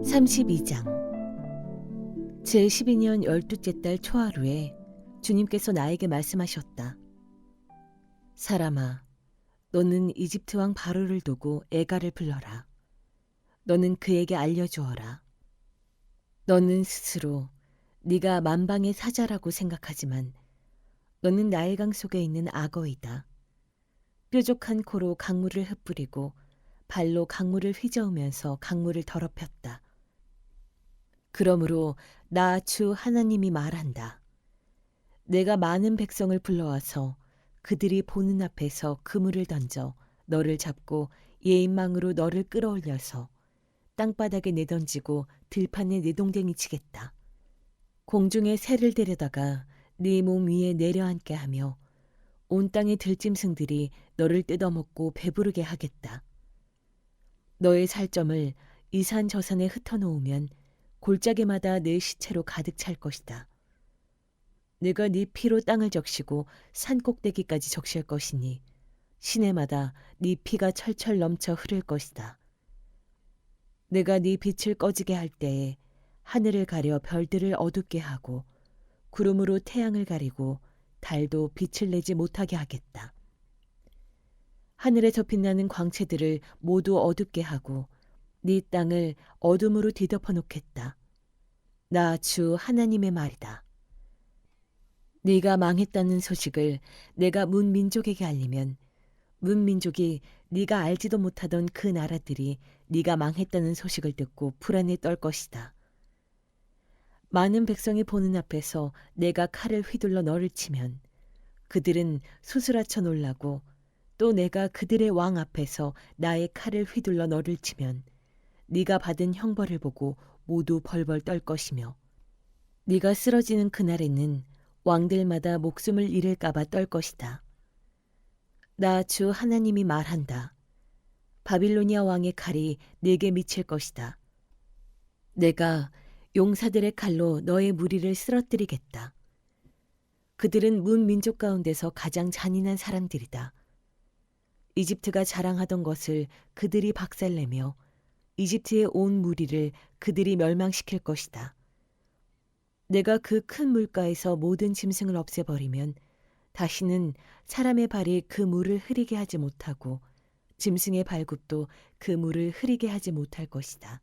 32장 제12년 12째 달 초하루에 주님께서 나에게 말씀하셨다. 사람아, 너는 이집트 왕 바로를 두고 애가를 불러라. 너는 그에게 알려주어라. 너는 스스로 네가 만방의 사자라고 생각하지만 너는 나일강 속에 있는 악어이다. 뾰족한 코로 강물을 흩뿌리고 발로 강물을 휘저으면서 강물을 더럽혔다. 그러므로 나 주 하나님이 말한다. 내가 많은 백성을 불러와서 그들이 보는 앞에서 그물을 던져 너를 잡고 예인망으로 너를 끌어올려서 땅바닥에 내던지고 들판에 내동댕이 치겠다. 공중에 새를 데려다가 네 몸 위에 내려앉게 하며 온 땅의 들짐승들이 너를 뜯어먹고 배부르게 하겠다. 너의 살점을 이 산 저 산에 흩어놓으면 골짜기마다 내 시체로 가득 찰 것이다. 내가 네 피로 땅을 적시고 산 꼭대기까지 적실 것이니 시내마다 네 피가 철철 넘쳐 흐를 것이다. 내가 네 빛을 꺼지게 할 때에 하늘을 가려 별들을 어둡게 하고 구름으로 태양을 가리고 달도 빛을 내지 못하게 하겠다. 하늘에서 빛나는 광채들을 모두 어둡게 하고 네 땅을 어둠으로 뒤덮어 놓겠다. 나 주 하나님의 말이다. 네가 망했다는 소식을 내가 문 민족에게 알리면 문 민족이 네가 알지도 못하던 그 나라들이 네가 망했다는 소식을 듣고 불안에 떨 것이다. 많은 백성이 보는 앞에서 내가 칼을 휘둘러 너를 치면 그들은 수스라쳐 놀라고 또 내가 그들의 왕 앞에서 나의 칼을 휘둘러 너를 치면 네가 받은 형벌을 보고 모두 벌벌 떨 것이며 네가 쓰러지는 그날에는 왕들마다 목숨을 잃을까 봐 떨 것이다. 나 주 하나님이 말한다. 바빌로니아 왕의 칼이 네게 미칠 것이다. 내가 용사들의 칼로 너의 무리를 쓰러뜨리겠다. 그들은 문 민족 가운데서 가장 잔인한 사람들이다. 이집트가 자랑하던 것을 그들이 박살내며 이집트의 온 무리를 그들이 멸망시킬 것이다. 내가 그 큰 물가에서 모든 짐승을 없애버리면 다시는 사람의 발이 그 물을 흐리게 하지 못하고 짐승의 발굽도 그 물을 흐리게 하지 못할 것이다.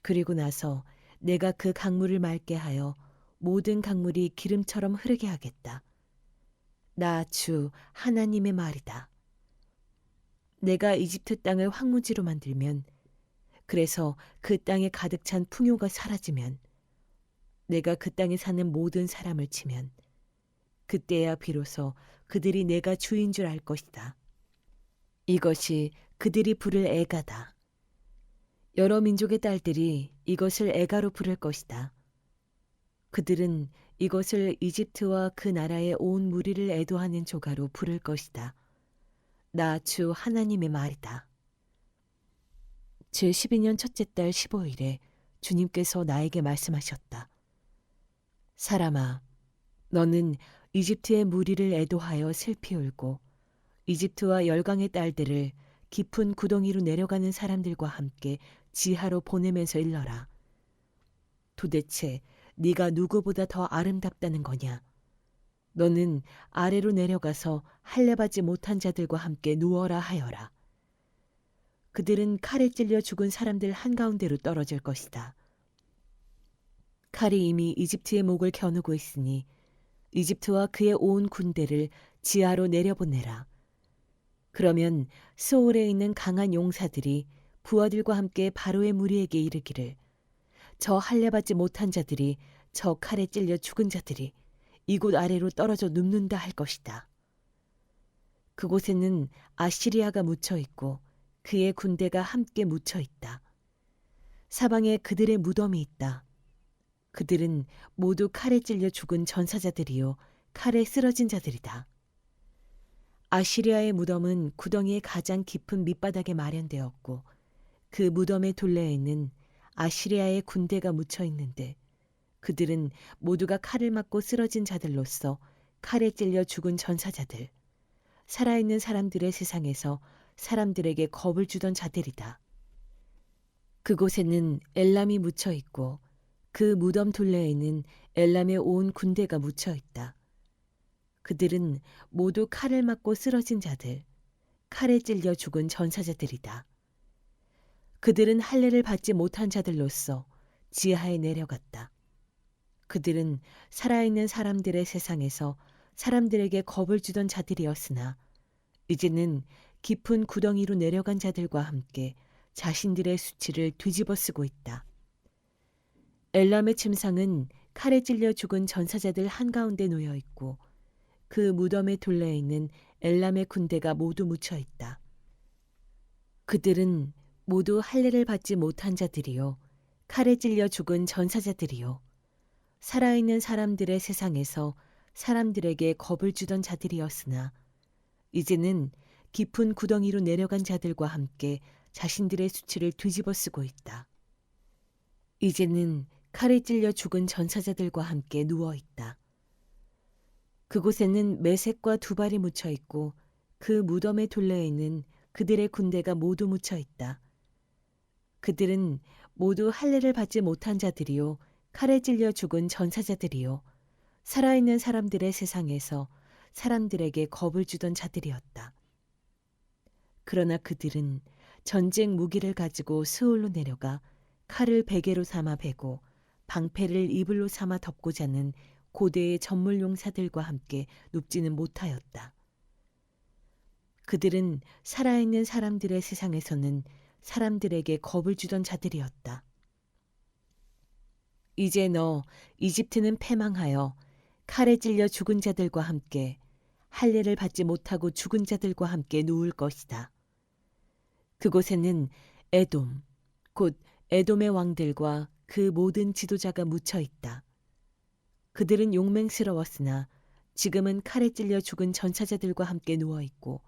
그리고 나서 내가 그 강물을 맑게 하여 모든 강물이 기름처럼 흐르게 하겠다. 나 주 하나님의 말이다. 내가 이집트 땅을 황무지로 만들면 그래서 그 땅에 가득 찬 풍요가 사라지면 내가 그 땅에 사는 모든 사람을 치면 그때야 비로소 그들이 내가 주인 줄 알 것이다. 이것이 그들이 부를 애가다. 여러 민족의 딸들이 이것을 애가로 부를 것이다. 그들은 이것을 이집트와 그 나라의 온 무리를 애도하는 조가로 부를 것이다. 나 주 하나님의 말이다. 제12년 첫째 달 15일에 주님께서 나에게 말씀하셨다. 사람아, 너는 이집트의 무리를 애도하여 슬피 울고 이집트와 열강의 딸들을 깊은 구덩이로 내려가는 사람들과 함께 지하로 보내면서 일러라. 도대체 네가 누구보다 더 아름답다는 거냐? 너는 아래로 내려가서 할례받지 못한 자들과 함께 누워라 하여라. 그들은 칼에 찔려 죽은 사람들 한가운데로 떨어질 것이다. 칼이 이미 이집트의 목을 겨누고 있으니 이집트와 그의 온 군대를 지하로 내려보내라. 그러면 소올에 있는 강한 용사들이 부하들과 함께 바로의 무리에게 이르기를 저 할례받지 못한 자들이 저 칼에 찔려 죽은 자들이 이곳 아래로 떨어져 눕는다 할 것이다. 그곳에는 아시리아가 묻혀 있고 그의 군대가 함께 묻혀 있다. 사방에 그들의 무덤이 있다. 그들은 모두 칼에 찔려 죽은 전사자들이요 칼에 쓰러진 자들이다. 아시리아의 무덤은 구덩이의 가장 깊은 밑바닥에 마련되었고 그 무덤의 둘레에는 아시리아의 군대가 묻혀 있는데 그들은 모두가 칼을 맞고 쓰러진 자들로서 칼에 찔려 죽은 전사자들, 살아있는 사람들의 세상에서 사람들에게 겁을 주던 자들이다. 그곳에는 엘람이 묻혀 있고 그 무덤 둘레에는 엘람의 온 군대가 묻혀 있다. 그들은 모두 칼을 맞고 쓰러진 자들, 칼에 찔려 죽은 전사자들이다. 그들은 할례를 받지 못한 자들로서 지하에 내려갔다. 그들은 살아있는 사람들의 세상에서 사람들에게 겁을 주던 자들이었으나 이제는 깊은 구덩이로 내려간 자들과 함께 자신들의 수치를 뒤집어 쓰고 있다. 엘람의 침상은 칼에 찔려 죽은 전사자들 한가운데 놓여 있고 그 무덤의 둘레에 있는 엘람의 군대가 모두 묻혀 있다. 그들은 모두 할례를 받지 못한 자들이요 칼에 찔려 죽은 전사자들이요 살아있는 사람들의 세상에서 사람들에게 겁을 주던 자들이었으나 이제는 깊은 구덩이로 내려간 자들과 함께 자신들의 수치를 뒤집어 쓰고 있다. 이제는 칼에 찔려 죽은 전사자들과 함께 누워 있다. 그곳에는 메색과 두발이 묻혀 있고 그 무덤의 둘레에는 그들의 군대가 모두 묻혀 있다. 그들은 모두 할례를 받지 못한 자들이요 칼에 찔려 죽은 전사자들이요 살아있는 사람들의 세상에서 사람들에게 겁을 주던 자들이었다. 그러나 그들은 전쟁 무기를 가지고 스올로 내려가 칼을 베개로 삼아 베고 방패를 이불로 삼아 덮고 자는 고대의 전물 용사들과 함께 눕지는 못하였다. 그들은 살아있는 사람들의 세상에서는 사람들에게 겁을 주던 자들이었다. 이제 너 이집트는 패망하여 칼에 찔려 죽은 자들과 함께 할례를 받지 못하고 죽은 자들과 함께 누울 것이다. 그곳에는 에돔, 곧 에돔의 왕들과 그 모든 지도자가 묻혀 있다. 그들은 용맹스러웠으나 지금은 칼에 찔려 죽은 전사자들과 함께 누워 있고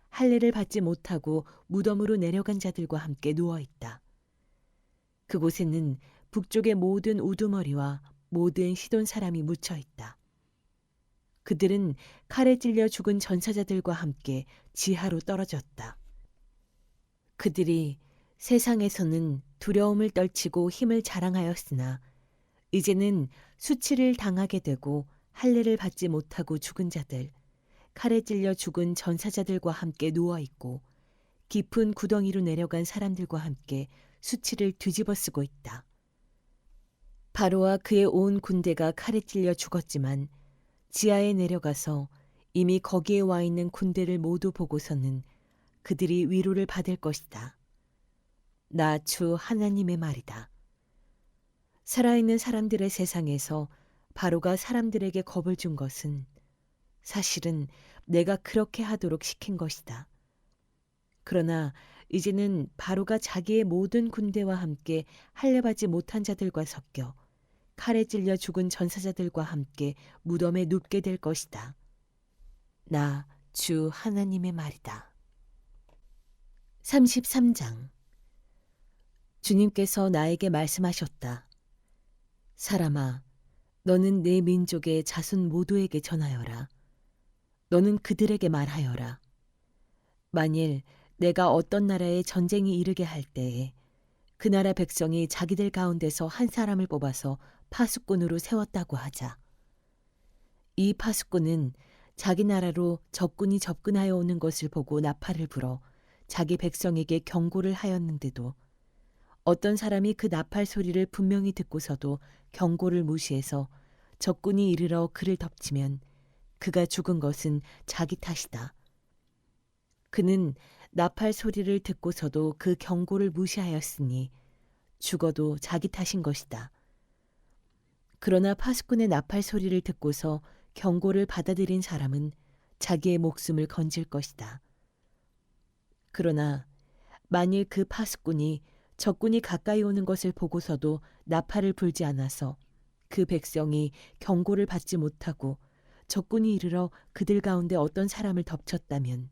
할례를 받지 못하고 무덤으로 내려간 자들과 함께 누워 있다. 그곳에는 북쪽의 모든 우두머리와 모든 시돈 사람이 묻혀 있다. 그들은 칼에 찔려 죽은 전사자들과 함께 지하로 떨어졌다. 그들이 세상에서는 두려움을 떨치고 힘을 자랑하였으나 이제는 수치를 당하게 되고 할례를 받지 못하고 죽은 자들, 칼에 찔려 죽은 전사자들과 함께 누워 있고 깊은 구덩이로 내려간 사람들과 함께 수치를 뒤집어 쓰고 있다. 바로와 그의 온 군대가 칼에 찔려 죽었지만 지하에 내려가서 이미 거기에 와 있는 군대를 모두 보고서는 그들이 위로를 받을 것이다. 나 주 하나님의 말이다. 살아있는 사람들의 세상에서 바로가 사람들에게 겁을 준 것은 사실은 내가 그렇게 하도록 시킨 것이다. 그러나 이제는 바로가 자기의 모든 군대와 함께 할례받지 못한 자들과 섞여 칼에 찔려 죽은 전사자들과 함께 무덤에 눕게 될 것이다. 나 주 하나님의 말이다. 33장. 주님께서 나에게 말씀하셨다. 사람아, 너는 내 민족의 자손 모두에게 전하여라. 너는 그들에게 말하여라. 만일 내가 어떤 나라에 전쟁이 이르게 할 때에 그 나라 백성이 자기들 가운데서 한 사람을 뽑아서 파수꾼으로 세웠다고 하자. 이 파수꾼은 자기 나라로 적군이 접근하여 오는 것을 보고 나팔을 불어 자기 백성에게 경고를 하였는데도 어떤 사람이 그 나팔 소리를 분명히 듣고서도 경고를 무시해서 적군이 이르러 그를 덮치면 그가 죽은 것은 자기 탓이다. 그는 나팔 소리를 듣고서도 그 경고를 무시하였으니 죽어도 자기 탓인 것이다. 그러나 파수꾼의 나팔 소리를 듣고서 경고를 받아들인 사람은 자기의 목숨을 건질 것이다. 그러나 만일 그 파수꾼이 적군이 가까이 오는 것을 보고서도 나팔을 불지 않아서 그 백성이 경고를 받지 못하고 적군이 이르러 그들 가운데 어떤 사람을 덮쳤다면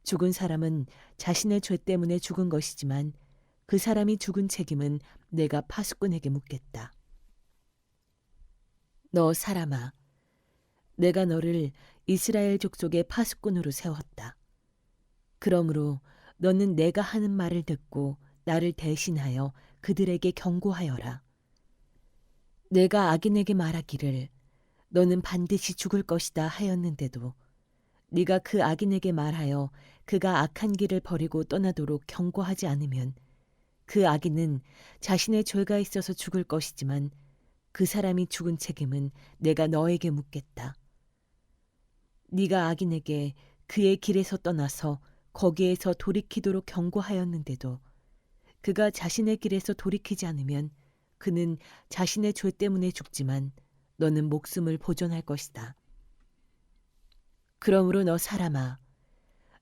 죽은 사람은 자신의 죄 때문에 죽은 것이지만 그 사람이 죽은 책임은 내가 파수꾼에게 묻겠다. 너 사람아, 내가 너를 이스라엘 족속의 파수꾼으로 세웠다. 그러므로 너는 내가 하는 말을 듣고 나를 대신하여 그들에게 경고하여라. 내가 악인에게 말하기를 너는 반드시 죽을 것이다 하였는데도 네가 그 악인에게 말하여 그가 악한 길을 버리고 떠나도록 경고하지 않으면 그 악인은 자신의 죄가 있어서 죽을 것이지만 그 사람이 죽은 책임은 내가 너에게 묻겠다. 네가 악인에게 그의 길에서 떠나서 거기에서 돌이키도록 경고하였는데도 그가 자신의 길에서 돌이키지 않으면 그는 자신의 죄 때문에 죽지만 너는 목숨을 보존할 것이다. 그러므로 너 사람아,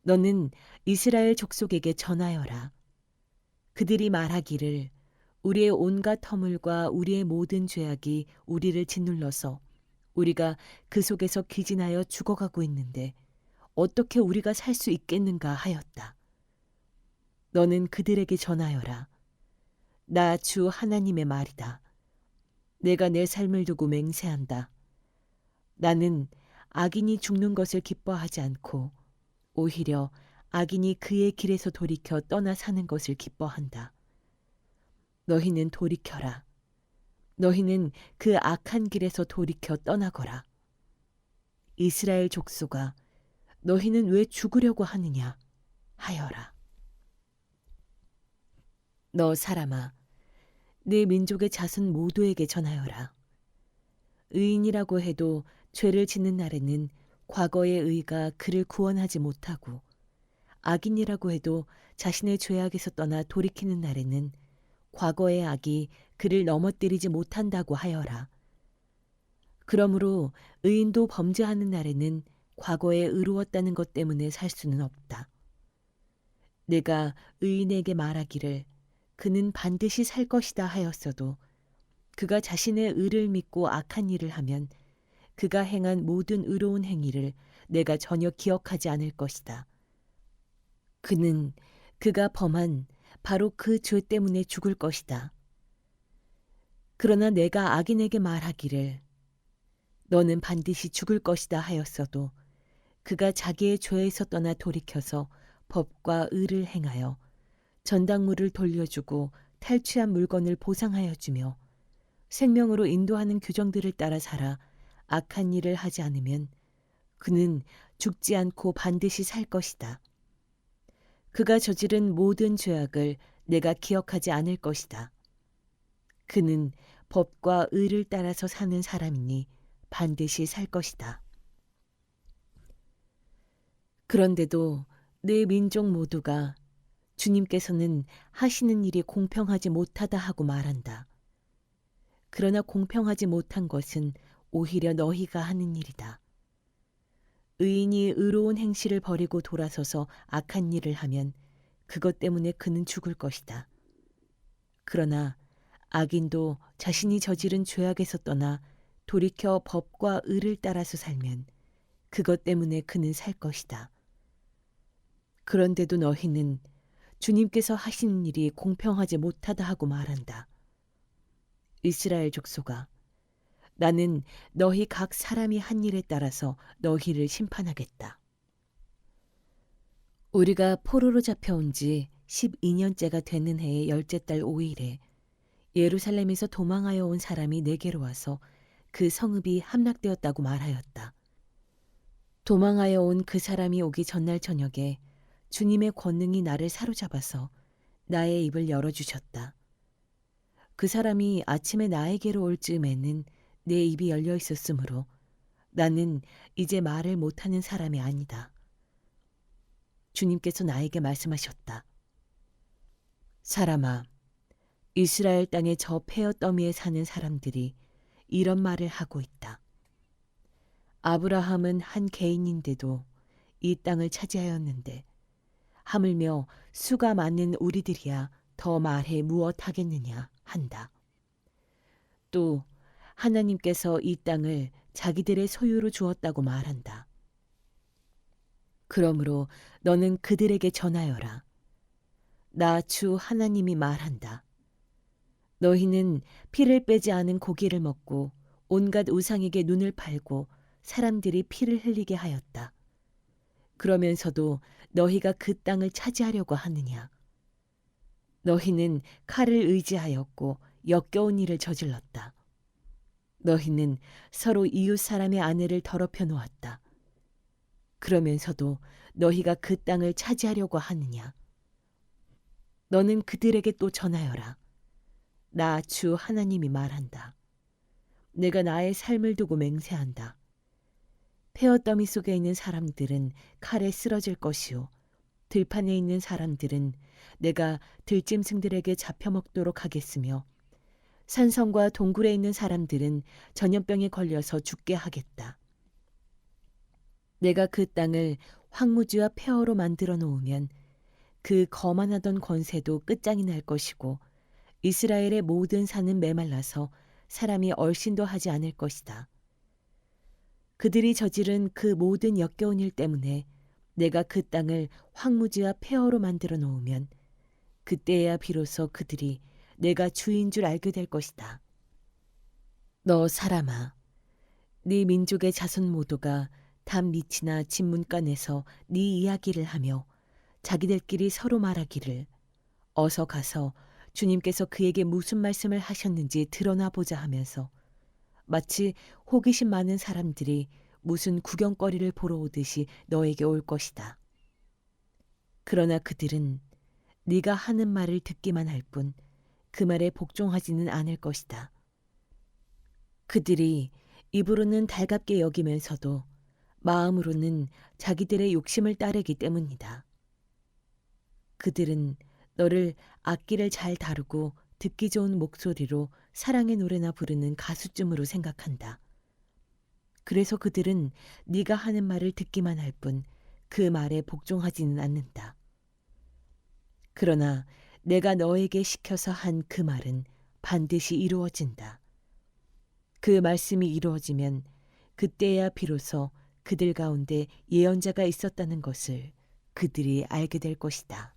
너는 이스라엘 족속에게 전하여라. 그들이 말하기를 우리의 온갖 허물과 우리의 모든 죄악이 우리를 짓눌러서 우리가 그 속에서 기진하여 죽어가고 있는데 어떻게 우리가 살 수 있겠는가 하였다. 너는 그들에게 전하여라. 나 주 하나님의 말이다. 내가 내 삶을 두고 맹세한다. 나는 악인이 죽는 것을 기뻐하지 않고 오히려 악인이 그의 길에서 돌이켜 떠나 사는 것을 기뻐한다. 너희는 돌이켜라. 너희는 그 악한 길에서 돌이켜 떠나거라. 이스라엘 족속아, 너희는 왜 죽으려고 하느냐 하여라. 너 사람아, 내 민족의 자손 모두에게 전하여라. 의인이라고 해도 죄를 짓는 날에는 과거의 의가 그를 구원하지 못하고 악인이라고 해도 자신의 죄악에서 떠나 돌이키는 날에는 과거의 악이 그를 넘어뜨리지 못한다고 하여라. 그러므로 의인도 범죄하는 날에는 과거에 의로웠다는 것 때문에 살 수는 없다. 내가 의인에게 말하기를 그는 반드시 살 것이다 하였어도 그가 자신의 의를 믿고 악한 일을 하면 그가 행한 모든 의로운 행위를 내가 전혀 기억하지 않을 것이다. 그는 그가 범한 바로 그 죄 때문에 죽을 것이다. 그러나 내가 악인에게 말하기를 너는 반드시 죽을 것이다 하였어도 그가 자기의 죄에서 떠나 돌이켜서 법과 의를 행하여 전당물을 돌려주고 탈취한 물건을 보상하여 주며 생명으로 인도하는 규정들을 따라 살아 악한 일을 하지 않으면 그는 죽지 않고 반드시 살 것이다. 그가 저지른 모든 죄악을 내가 기억하지 않을 것이다. 그는 법과 의를 따라서 사는 사람이니 반드시 살 것이다. 그런데도 내 민족 모두가 주님께서는 하시는 일이 공평하지 못하다 하고 말한다. 그러나 공평하지 못한 것은 오히려 너희가 하는 일이다. 의인이 의로운 행실을 버리고 돌아서서 악한 일을 하면 그것 때문에 그는 죽을 것이다. 그러나 악인도 자신이 저지른 죄악에서 떠나 돌이켜 법과 의를 따라서 살면 그것 때문에 그는 살 것이다. 그런데도 너희는 주님께서 하시는 일이 공평하지 못하다 하고 말한다. 이스라엘 족속아, 나는 너희 각 사람이 한 일에 따라서 너희를 심판하겠다. 우리가 포로로 잡혀온 지 12년째가 되는 해의 10째 달 5일에 예루살렘에서 도망하여 온 사람이 내게로 와서 그 성읍이 함락되었다고 말하였다. 도망하여 온 그 사람이 오기 전날 저녁에 주님의 권능이 나를 사로잡아서 나의 입을 열어주셨다. 그 사람이 아침에 나에게로 올 즈음에는 내 입이 열려 있었으므로 나는 이제 말을 못하는 사람이 아니다. 주님께서 나에게 말씀하셨다. 사람아, 이스라엘 땅의 저 폐허 더미에 사는 사람들이 이런 말을 하고 있다. 아브라함은 한 개인인데도 이 땅을 차지하였는데 하물며 수가 많은 우리들이야 더 말해 무엇하겠느냐 한다. 또 하나님께서 이 땅을 자기들의 소유로 주었다고 말한다. 그러므로 너는 그들에게 전하여라. 나 주 하나님이 말한다. 너희는 피를 빼지 않은 고기를 먹고 온갖 우상에게 눈을 팔고 사람들이 피를 흘리게 하였다. 그러면서도 너희가 그 땅을 차지하려고 하느냐? 너희는 칼을 의지하였고 역겨운 일을 저질렀다. 너희는 서로 이웃 사람의 아내를 더럽혀 놓았다. 그러면서도 너희가 그 땅을 차지하려고 하느냐? 너는 그들에게 또 전하여라. 나 주 하나님이 말한다. 내가 나의 삶을 두고 맹세한다. 폐허더미 속에 있는 사람들은 칼에 쓰러질 것이요 들판에 있는 사람들은 내가 들짐승들에게 잡혀먹도록 하겠으며 산성과 동굴에 있는 사람들은 전염병에 걸려서 죽게 하겠다. 내가 그 땅을 황무지와 폐허로 만들어 놓으면 그 거만하던 권세도 끝장이 날 것이고 이스라엘의 모든 산은 메말라서 사람이 얼씬도 하지 않을 것이다. 그들이 저지른 그 모든 역겨운 일 때문에 내가 그 땅을 황무지와 폐허로 만들어 놓으면 그때야 비로소 그들이 내가 주인 줄 알게 될 것이다. 너 사람아, 네 민족의 자손 모두가 담 밑이나 집 문간에서 네 이야기를 하며 자기들끼리 서로 말하기를 어서 가서 주님께서 그에게 무슨 말씀을 하셨는지 드러나 보자 하면서 마치 호기심 많은 사람들이 무슨 구경거리를 보러 오듯이 너에게 올 것이다. 그러나 그들은 네가 하는 말을 듣기만 할 뿐 그 말에 복종하지는 않을 것이다. 그들이 입으로는 달갑게 여기면서도 마음으로는 자기들의 욕심을 따르기 때문이다. 그들은 너를 악기를 잘 다루고 듣기 좋은 목소리로 사랑의 노래나 부르는 가수쯤으로 생각한다. 그래서 그들은 네가 하는 말을 듣기만 할 뿐 그 말에 복종하지는 않는다. 그러나 내가 너에게 시켜서 한 그 말은 반드시 이루어진다. 그 말씀이 이루어지면 그때야 비로소 그들 가운데 예언자가 있었다는 것을 그들이 알게 될 것이다.